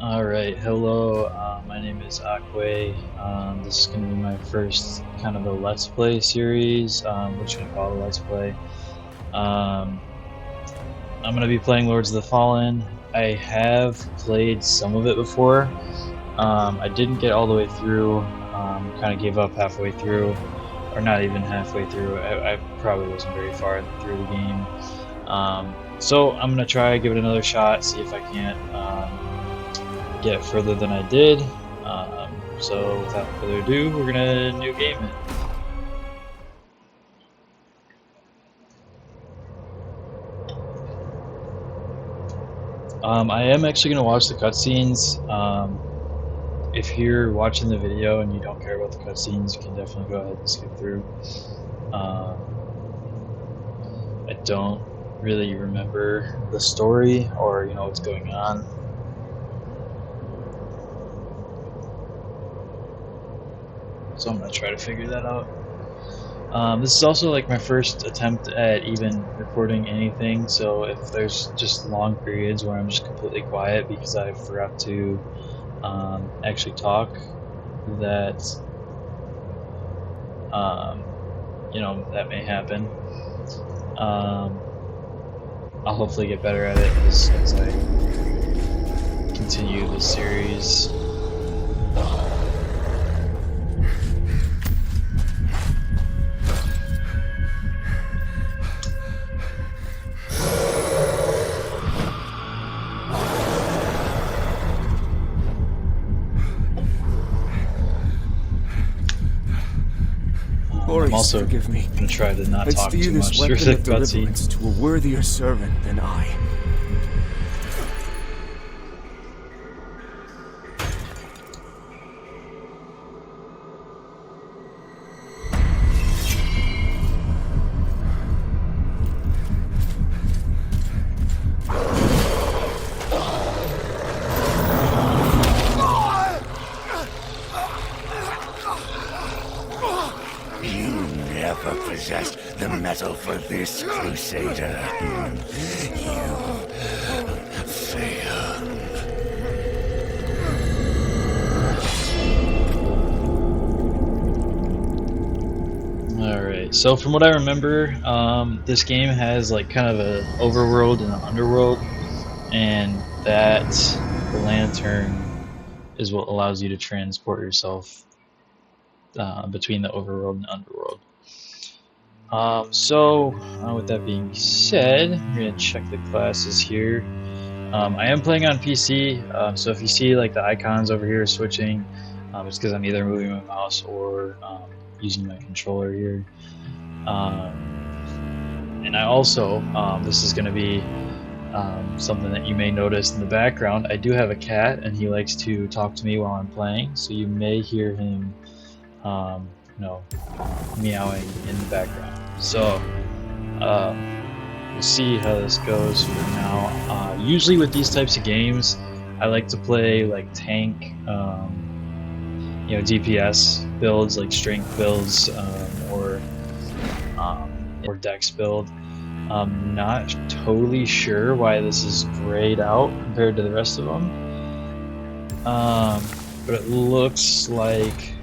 Alright, hello, my name is Akwe. This is going to be my first kind of a Let's Play series. We're just going to call it a Let's Play. Um, I'm going to be playing Lords of the Fallen. I have played some of it before. I didn't get all the way through, kind of gave up halfway through, or not even halfway through. I probably wasn't very far through the game. So I'm going to try, give it another shot, see if I can't get further than I did. So without further ado, we're gonna new game it. I am actually gonna watch the cutscenes. If you're watching the video and you don't care about the cutscenes, you can definitely go ahead and skip through. I don't really remember the story or what's going on. So I'm gonna try to figure that out. This is also like my first attempt at even recording anything, so if there's just long periods where I'm just completely quiet because I forgot to actually talk, that that may happen. I'll hopefully get better at it as I continue this series. I'm also forgive me. gonna try to not talk too much through through the of cutscene. deliverance to a worthier servant than I. Possessed the metal for this, Crusader. You failed. Alright, so from what I remember, this game has like kind of a overworld and an underworld, and that the lantern is what allows you to transport yourself between the overworld and underworld. With that being said, I'm going to check the classes here. I am playing on PC, so if you see like the icons over here switching, it's because I'm either moving my mouse or using my controller here. And I also, this is going to be something that you may notice in the background. I do have a cat, and he likes to talk to me while I'm playing, so you may hear him meowing in the background. So we'll see how this goes for now. Usually with these types of games, I like to play like tank, DPS builds, like strength builds, or dex build. I'm not totally sure why this is grayed out compared to the rest of them, but it looks like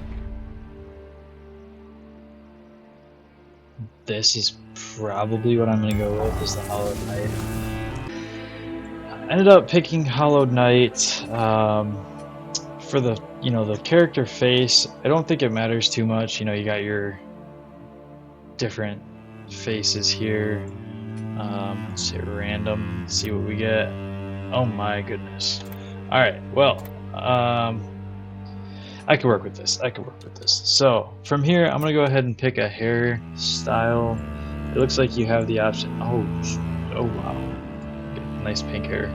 this is probably what I'm going to go with, is the Hollowed Knight. I ended up picking Hollowed Knight for the character face. I don't think it matters too much. You got your different faces here. Let's hit random, see what we get. Oh my goodness. Alright, well, I can work with this. So from here, I'm gonna go ahead and pick a hairstyle. It looks like you have the option. Oh wow, nice pink hair.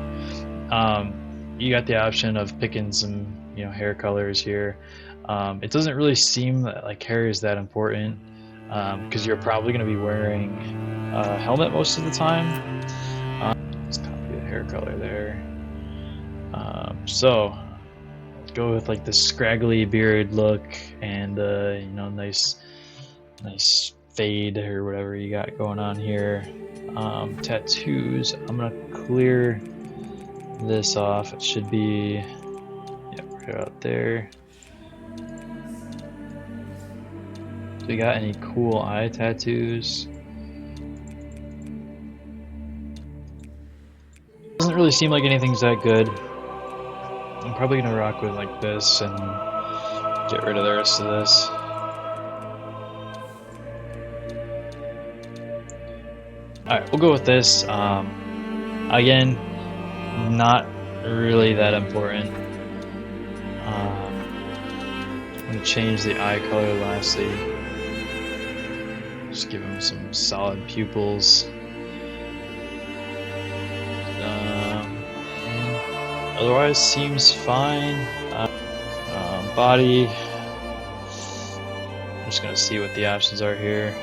You got the option of picking some hair colors here. It doesn't really seem that like hair is that important because you're probably gonna be wearing a helmet most of the time. Let's copy the hair color there. So go with like the scraggly beard look and nice fade or whatever you got going on here. Tattoos, I'm gonna clear this off. It should be Mark it out there. Do we got any cool eye tattoos? Doesn't really seem like anything's that good. I'm probably gonna rock with like this and get rid of the rest of this. Alright, we'll go with this. Again, not really that important. I'm gonna change the eye color lastly. Just give him some solid pupils. Otherwise, seems fine. Body. I'm just gonna see what the options are here.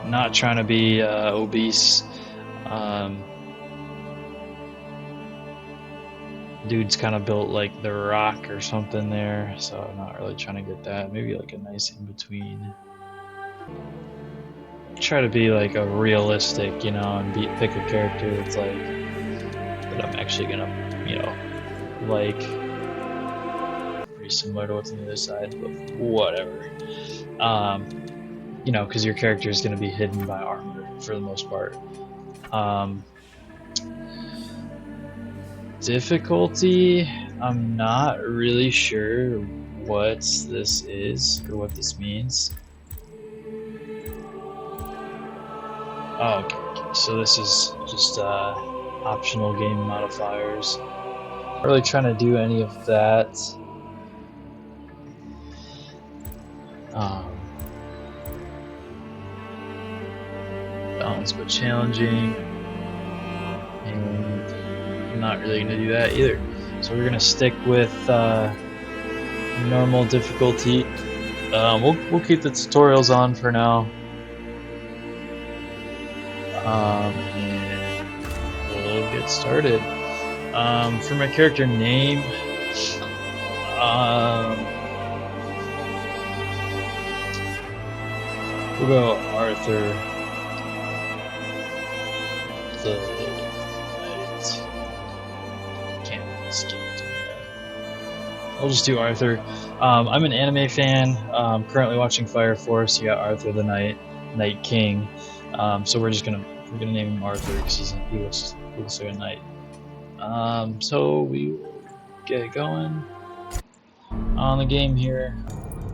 Not trying to be obese. Dude's kind of built like The Rock or something there, so I'm not really trying to get that. Maybe like a nice in between. Try to be like a realistic, you know, and pick a character that's like that I'm actually gonna, you know, like. Pretty similar to what's on the other side, but whatever. You know, because your character is going to be hidden by armor for the most part. Difficulty, I'm not really sure what this is or what this means. Oh, okay. So this is just optional game modifiers. Not really trying to do any of that. Balanced but challenging, and I'm not really going to do that either. So we're going to stick with normal difficulty. We'll keep the tutorials on for now, and we'll get started. For my character name, we'll go Arthur. The Knight. Can't skip to that. I'll just do Arthur. I'm an anime fan. Currently watching Fire Force. You got Arthur the Knight King. So we're gonna name him Arthur because he looks like a knight. So we will get going on the game here.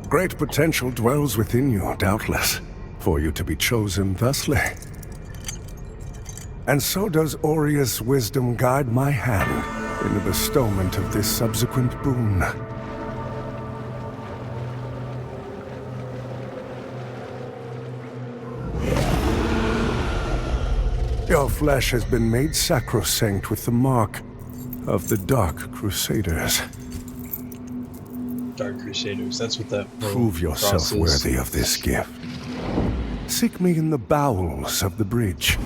Great potential dwells within you, doubtless, for you to be chosen thusly. And so does Aureus' wisdom guide my hand in the bestowment of this subsequent boon. Your flesh has been made sacrosanct with the mark of the Dark Crusaders. Dark Crusaders, that's what that Prove yourself worthy of this gift. Seek me in the bowels of the bridge.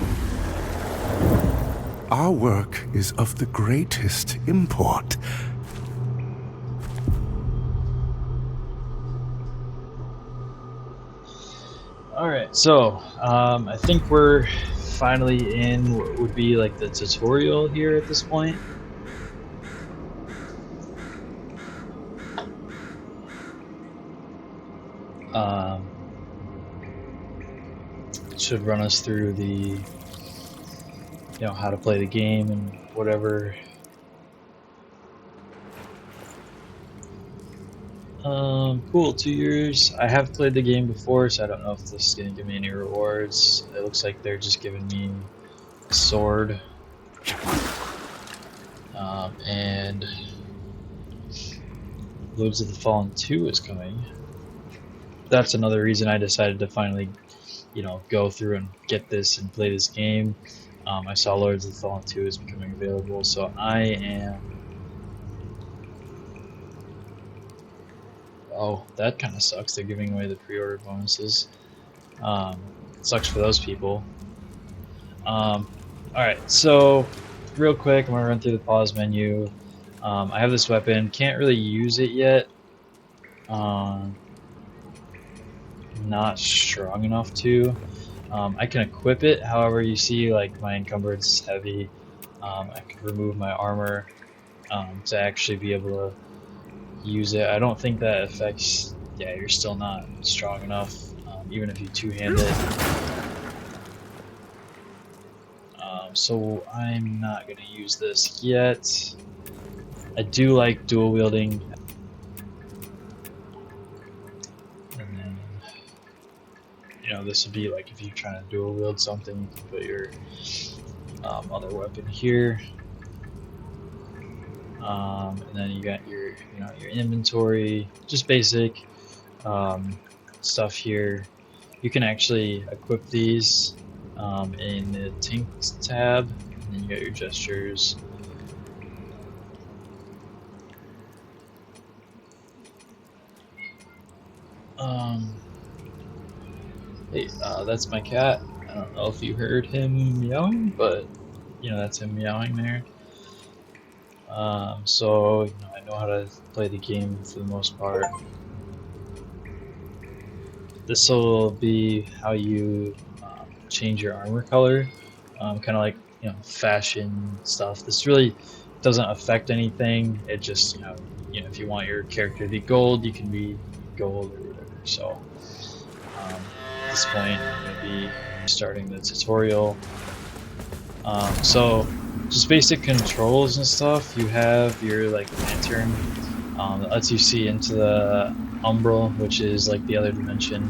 Our work is of the greatest import. Alright, so I think we're finally in what would be like the tutorial here at this point. It should run us through the how to play the game and whatever. Cool, 2 years. I have played the game before, so I don't know if this is gonna give me any rewards. It looks like they're just giving me a sword. And Lords of the Fallen 2 is coming. That's another reason I decided to finally, go through and get this and play this game. I saw Lords of the Fallen 2 is becoming available, so I am... Oh, that kind of sucks. They're giving away the pre-order bonuses. Sucks for those people. Alright, so real quick, I'm going to run through the pause menu. I have this weapon. Can't really use it yet. Not strong enough to. I can equip it, however, you see like my encumbrance is heavy. I can remove my armor to actually be able to use it. I don't think that affects. Yeah, you're still not strong enough, even if you two-hand it. So I'm not gonna use this yet. I do like dual wielding, and then this would be like if you're trying to dual wield something, you can put your other weapon here. And then you got your your inventory, just basic stuff here. You can actually equip these in the Tinks tab, and then you got your gestures. Hey, that's my cat. I don't know if you heard him meowing, but that's him meowing there. So I know how to play the game for the most part. This will be how you change your armor color, kind of like fashion stuff. This really doesn't affect anything. It just if you want your character to be gold, you can be gold or whatever. So at this point, I'm going to be starting the tutorial. So just basic controls and stuff. You have your lantern that lets you see into the umbral, which is like the other dimension.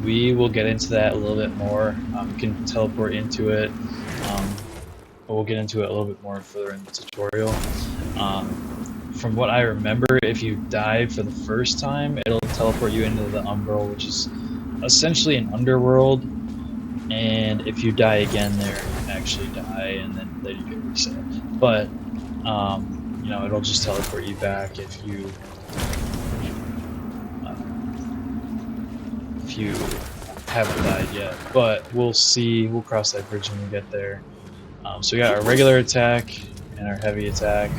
We will get into that a little bit more. You can teleport into it, but we'll get into it a little bit more further in the tutorial. From what I remember, if you die for the first time, it'll teleport you into the umbral, which is essentially an underworld. And if you die again there, you actually die, and then you get reset. But it'll just teleport you back if you haven't died yet. But we'll see. We'll cross that bridge when we get there. So we got our regular attack and our heavy attack.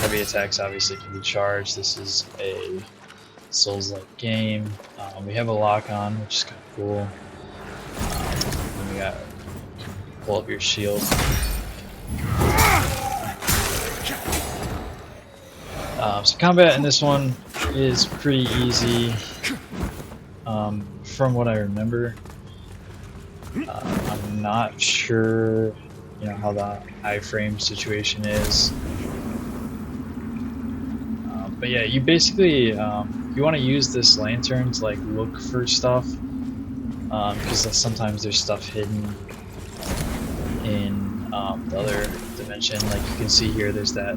Heavy attacks obviously can be charged. This is a Souls-like game. We have a lock on, which is kind of cool. And we got pull up your shield. So combat in this one is pretty easy, from what I remember. I'm not sure, how the iframe situation is. But yeah, you basically you want to use this lantern to look for stuff, because sometimes there's stuff hidden in the other dimension. Like you can see here, there's that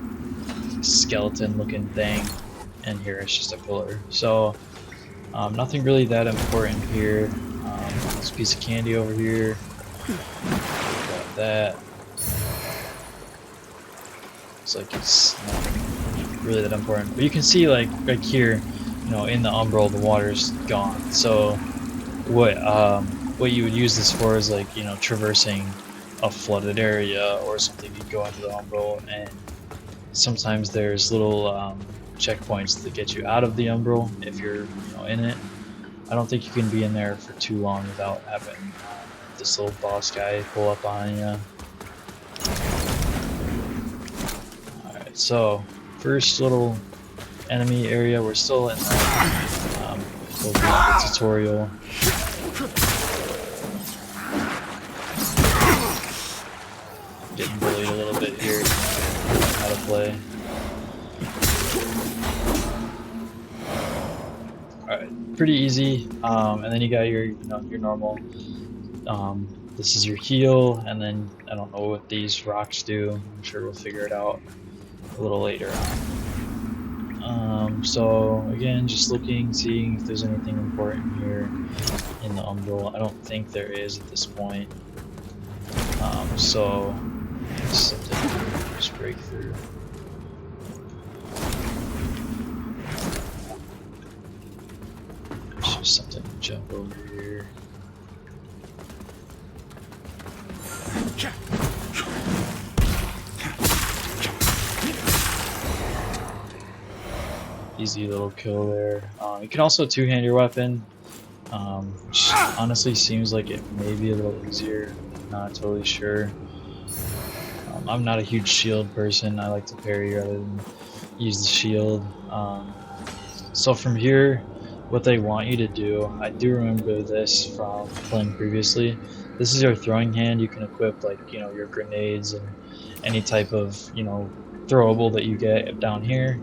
skeleton-looking thing, and here it's just a pillar. So nothing really that important here. This piece of candy over here. Got that. Looks like it's not really that important, but you can see like here, in the umbral, the water's gone. So what you would use this for is traversing a flooded area or something. You'd go into the umbral, and sometimes there's little checkpoints that get you out of the umbral if you're in it. I don't think you can be in there for too long without having this little boss guy pull up on you. Alright, so first little enemy area. We're still in the tutorial. Getting bullied a little bit here. How to play. Alright, pretty easy. And then you got your your normal. This is your heal, and then I don't know what these rocks do. I'm sure we'll figure it out a little later on. So again, just looking, seeing if there's anything important here in the umbral. I don't think there is at this point. So something to just break through. There's just something to jump over here. Easy little kill there. You can also two-hand your weapon, which honestly seems like it may be a little easier. Not totally sure. I'm not a huge shield person. I like to parry rather than use the shield. So from here, what they want you to do, I do remember this from playing previously. This is your throwing hand. You can equip like your grenades and any type of throwable that you get down here.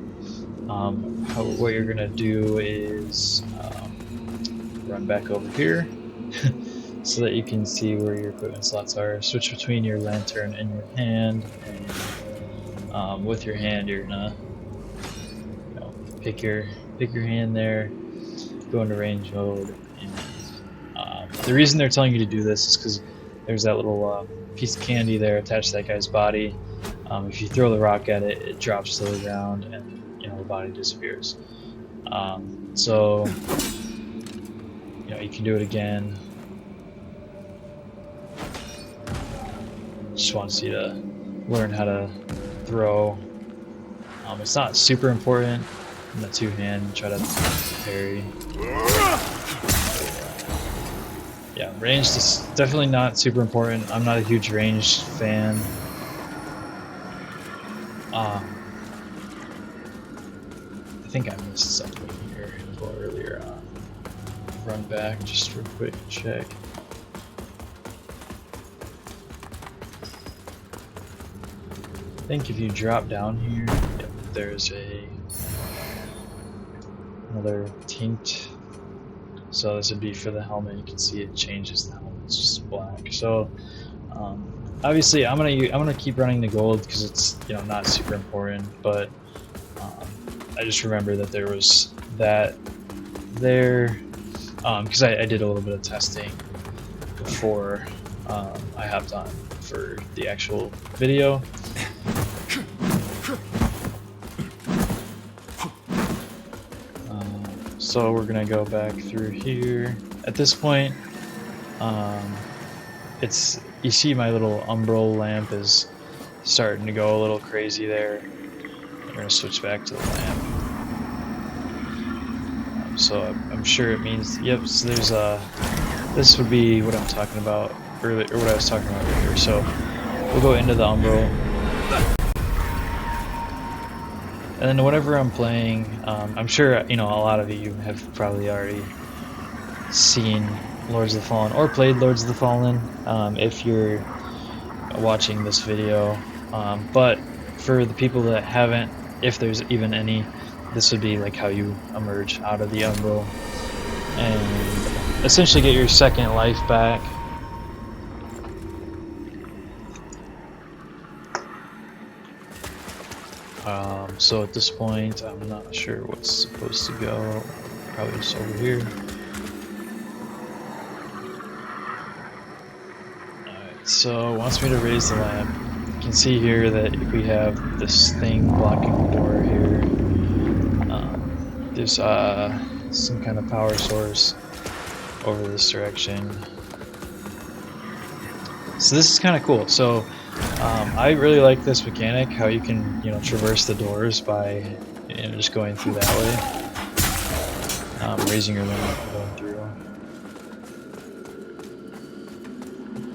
What you're gonna do is run back over here so that you can see where your equipment slots are. Switch between your lantern and your hand, and with your hand, you're gonna pick your hand there, go into range mode, and the reason they're telling you to do this is because there's that little piece of candy there attached to that guy's body. If you throw the rock at it, it drops to the ground, and the body disappears. So you can do it again. Just wants you to learn how to throw. It's not super important in the two-hand. Try to parry. Yeah, ranged is definitely not super important. I'm not a huge ranged fan. I think I missed something here earlier on. Run back just real quick, check. I think if you drop down here, there's another tint. So this would be for the helmet. You can see it changes the helmet. It's just black. So obviously I'm gonna keep running the gold because it's not super important. But I just remember that there was that there because I did a little bit of testing before I hopped on for the actual video. So we're gonna go back through here. At this point, you see my little umbral lamp is starting to go a little crazy there. We're gonna switch back to the lamp. So I'm sure it means So there's this would be what I'm talking about earlier, or what I was talking about earlier. So we'll go into the umbral. And then whenever I'm playing, I'm sure a lot of you have probably already seen Lords of the Fallen or played Lords of the Fallen if you're watching this video. But for the people that haven't, if there's even any, this would be like how you emerge out of the umbral and essentially get your second life back. So at this point, I'm not sure what's supposed to go. Probably just over here. Alright, so it wants me to raise the lamp. You can see here that we have this thing blocking the door here. There's some kind of power source over this direction. So this is kind of cool. So I really like this mechanic, how you can traverse the doors by just going through that way, raising your lamp and going through.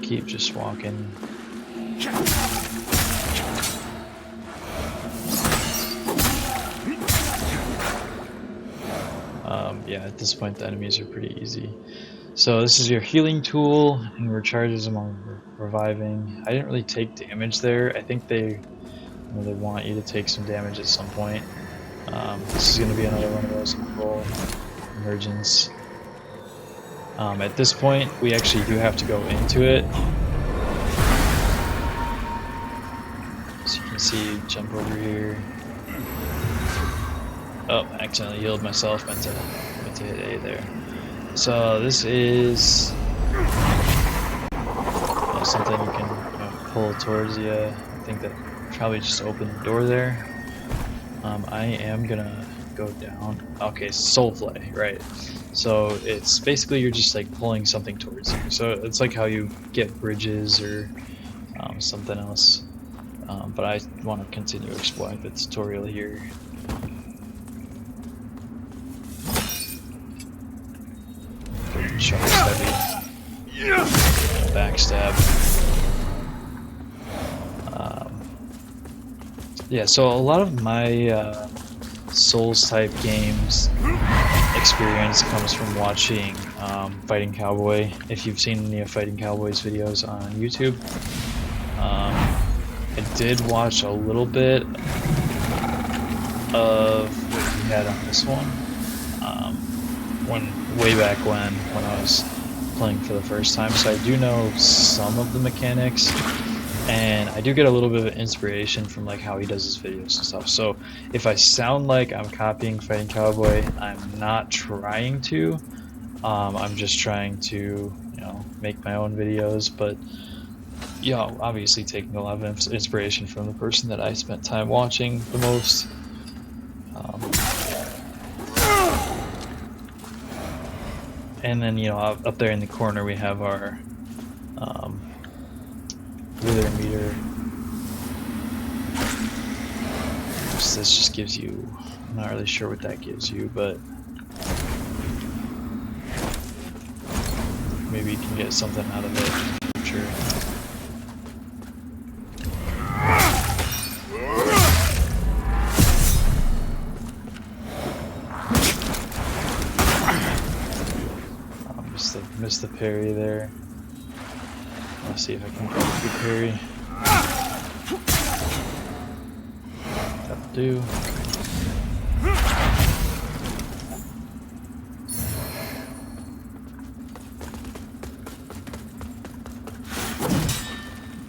Keep just walking. Yeah, at this point the enemies are pretty easy. So this is your healing tool and recharges them on reviving. I didn't really take damage there. I think they want you to take some damage at some point. This is going to be another one of those roll emergence. At this point, we actually do have to go into it. So you can see, jump over here. Oh, I accidentally healed myself. Meant to hit A there. So this is something you can pull towards you. I think that probably just opened the door there. I am gonna go down. Okay, soulflay, right? So it's basically you're just like pulling something towards you. So it's like how you get bridges or something else. But I want to continue exploring the tutorial here. Charge heavy. Backstab. Yeah, so a lot of my Souls type games experience comes from watching Fighting Cowboy. If you've seen any of Fighting Cowboy's videos on YouTube, I did watch a little bit of what he had on this one. Way back when I was playing for the first time, so I do know some of the mechanics, and I do get a little bit of inspiration from like how he does his videos and stuff. So if I sound like I'm copying Fighting Cowboy, I'm not trying to. I'm just trying to, you know, make my own videos, but yeah, obviously taking a lot of inspiration from the person that I spent time watching the most. And then, you know, up there in the corner we have our wither meter. So this just gives you, I'm not really sure what that gives you, but maybe you can get something out of it in the future. Missed the parry there. Let's see if I can get a good parry. That'll do.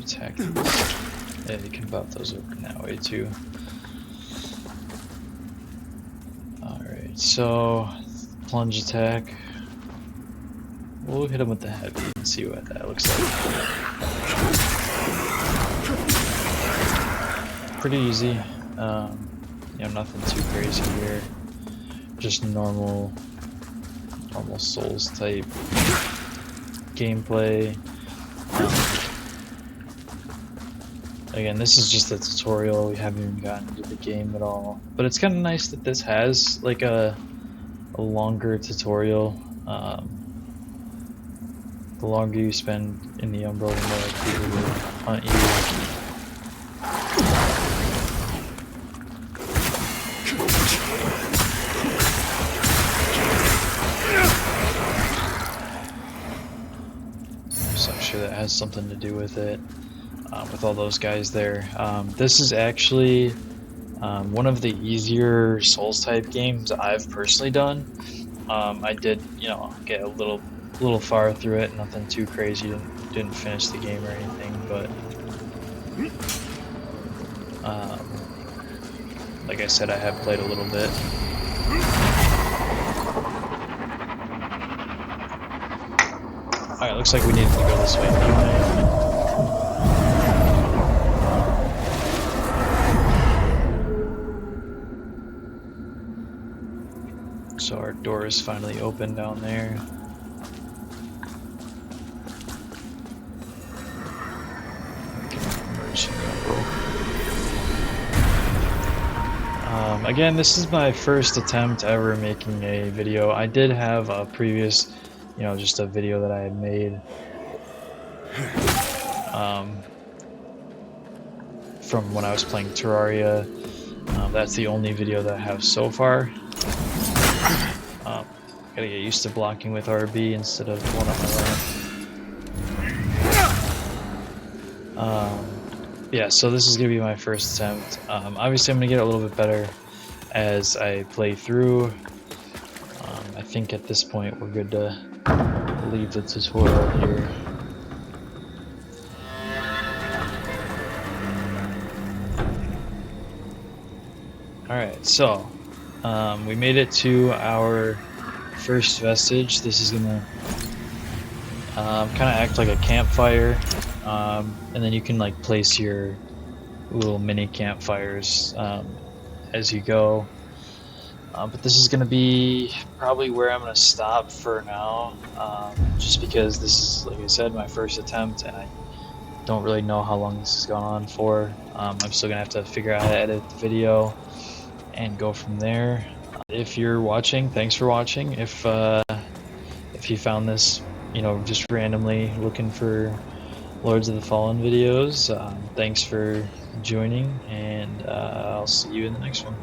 Attack these. Yeah, you can buff those open that way too. Alright, so plunge attack. We'll hit him with the heavy and see what that looks like. Pretty easy. You know, nothing too crazy here. Just normal Souls type gameplay. Again, this is just a tutorial. We haven't even gotten into the game at all. But it's kind of nice that this has like a longer tutorial. The longer you spend in the Umbra, the more likely people will hunt you. So I'm sure that has something to do with it, with all those guys there. This is actually one of the easier Souls type games I've personally done. I did, you know, get a little far through it, nothing too crazy, didn't finish the game or anything, but like I said, I have played a little bit. Alright, looks like we need to go this way now. So our door is finally open down there. Again, this is my first attempt ever making a video. I did have a previous, you know, just a video that I had made from when I was playing Terraria. That's the only video that I have so far. Gotta get used to blocking with RB instead of one on my left. Yeah, so this is gonna be my first attempt. Obviously, I'm gonna get a little bit better as I play through. I think at this point we're good to leave the tutorial here. Alright, so we made it to our first vestige. This is gonna kind of act like a campfire, and then you can like place your little mini campfires as you go. But this is going to be probably where I'm going to stop for now, just because this is, like I said, my first attempt, and I don't really know how long this has gone on for. I'm still going to have to figure out how to edit the video and go from there. If you're watching, thanks for watching. If you found this, you know, just randomly looking for Lords of the Fallen videos, thanks for, joining, and I'll see you in the next one.